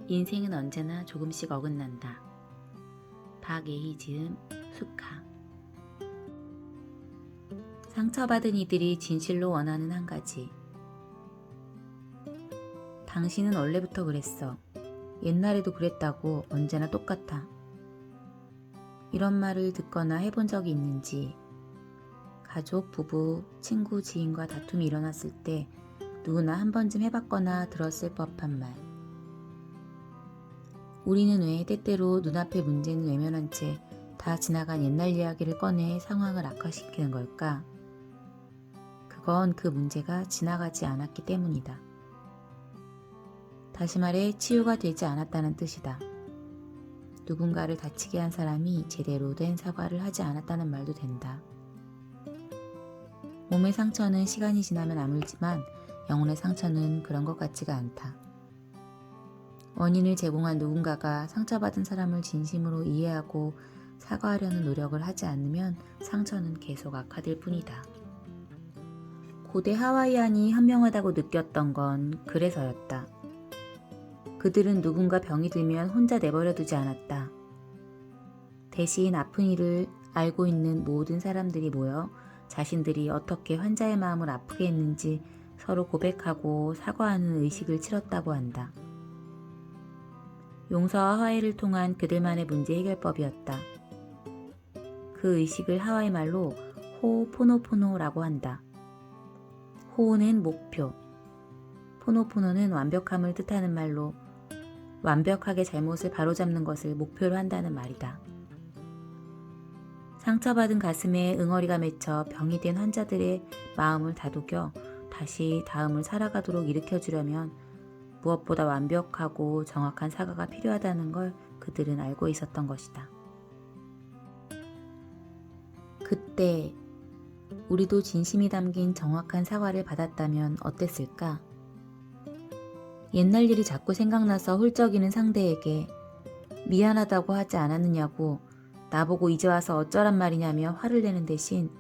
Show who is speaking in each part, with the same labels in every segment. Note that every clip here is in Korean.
Speaker 1: 인생은 언제나 조금씩 어긋난다. 박예희 지음 수카. 상처받은 이들이 진실로 원하는 한 가지. 당신은 원래부터 그랬어. 옛날에도 그랬다고. 언제나 똑같아. 이런 말을 듣거나 해본 적이 있는지, 가족, 부부, 친구, 지인과 다툼이 일어났을 때 누구나 한 번쯤 해봤거나 들었을 법한 말. 우리는 왜 때때로 눈앞의 문제는 외면한 채 다 지나간 옛날 이야기를 꺼내 상황을 악화시키는 걸까? 그건 그 문제가 지나가지 않았기 때문이다. 다시 말해 치유가 되지 않았다는 뜻이다. 누군가를 다치게 한 사람이 제대로 된 사과를 하지 않았다는 말도 된다. 몸의 상처는 시간이 지나면 아물지만 영혼의 상처는 그런 것 같지가 않다. 원인을 제공한 누군가가 상처받은 사람을 진심으로 이해하고 사과하려는 노력을 하지 않으면 상처는 계속 악화될 뿐이다. 고대 하와이안이 현명하다고 느꼈던 건 그래서였다. 그들은 누군가 병이 들면 혼자 내버려 두지 않았다. 대신 아픈 이를 알고 있는 모든 사람들이 모여 자신들이 어떻게 환자의 마음을 아프게 했는지 서로 고백하고 사과하는 의식을 치렀다고 한다. 용서와 화해를 통한 그들만의 문제 해결법이었다. 그 의식을 하와이 말로 호포노포노라고 한다. 호는 목표, 포노포노는 완벽함을 뜻하는 말로 완벽하게 잘못을 바로잡는 것을 목표로 한다는 말이다. 상처받은 가슴에 응어리가 맺혀 병이 된 환자들의 마음을 다독여 다시 다음을 살아가도록 일으켜주려면 무엇보다 완벽하고 정확한 사과가 필요하다는 걸 그들은 알고 있었던 것이다. 그때 우리도 진심이 담긴 정확한 사과를 받았다면 어땠을까? 옛날 일이 자꾸 생각나서 훌쩍이는 상대에게 미안하다고 하지 않았느냐고 나보고 이제 와서 어쩌란 말이냐며 화를 내는 대신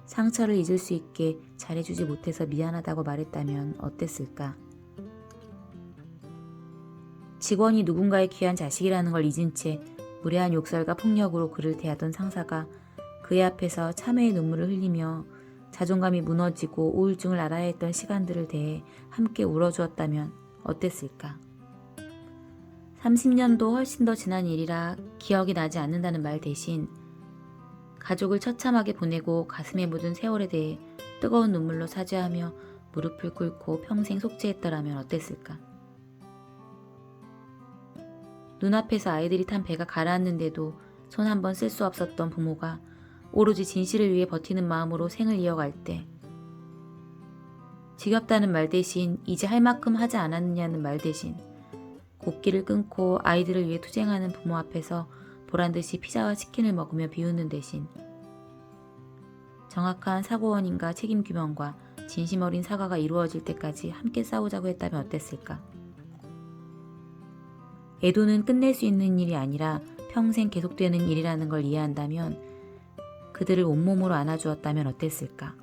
Speaker 1: 상처를 잊을 수 있게 잘해주지 못해서 미안하다고 말했다면 어땠을까? 직원이 누군가의 귀한 자식이라는 걸 잊은 채 무례한 욕설과 폭력으로 그를 대하던 상사가 그의 앞에서 참회의 눈물을 흘리며 자존감이 무너지고 우울증을 앓아야 했던 시간들을 대해 함께 울어주었다면 어땠을까? 30년도 훨씬 더 지난 일이라 기억이 나지 않는다는 말 대신 가족을 처참하게 보내고 가슴에 묻은 세월에 대해 뜨거운 눈물로 사죄하며 무릎을 꿇고 평생 속죄했더라면 어땠을까? 눈앞에서 아이들이 탄 배가 가라앉는데도 손 한 번 쓸 수 없었던 부모가 오로지 진실을 위해 버티는 마음으로 생을 이어갈 때 지겹다는 말 대신 이제 할 만큼 하지 않았느냐는 말 대신 곡기를 끊고 아이들을 위해 투쟁하는 부모 앞에서 보란듯이 피자와 치킨을 먹으며 비웃는 대신 정확한 사고 원인과 책임 규명과 진심 어린 사과가 이루어질 때까지 함께 싸우자고 했다면 어땠을까? 애도는 끝낼 수 있는 일이 아니라 평생 계속되는 일이라는 걸 이해한다면 그들을 온몸으로 안아주었다면 어땠을까?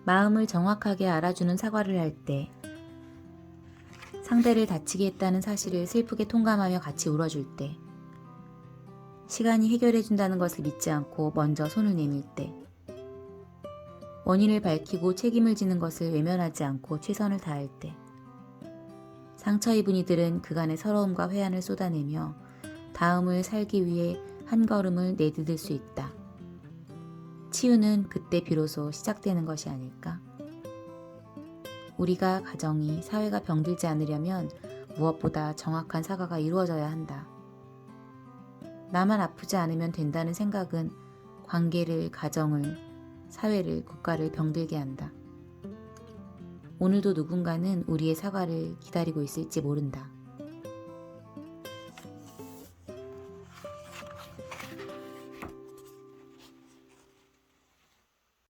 Speaker 1: 마음을 정확하게 알아주는 사과를 할 때 상대를 다치게 했다는 사실을 슬프게 통감하며 같이 울어줄 때 시간이 해결해준다는 것을 믿지 않고 먼저 손을 내밀 때 원인을 밝히고 책임을 지는 것을 외면하지 않고 최선을 다할 때 상처 입은 이들은 그간의 서러움과 회한을 쏟아내며 다음을 살기 위해 한 걸음을 내디딜 수 있다. 치유는 그때 비로소 시작되는 것이 아닐까? 우리가 가정이 사회가 병들지 않으려면 무엇보다 정확한 사과가 이루어져야 한다. 나만 아프지 않으면 된다는 생각은 관계를, 가정을, 사회를, 국가를 병들게 한다. 오늘도 누군가는 우리의 사과를 기다리고 있을지 모른다.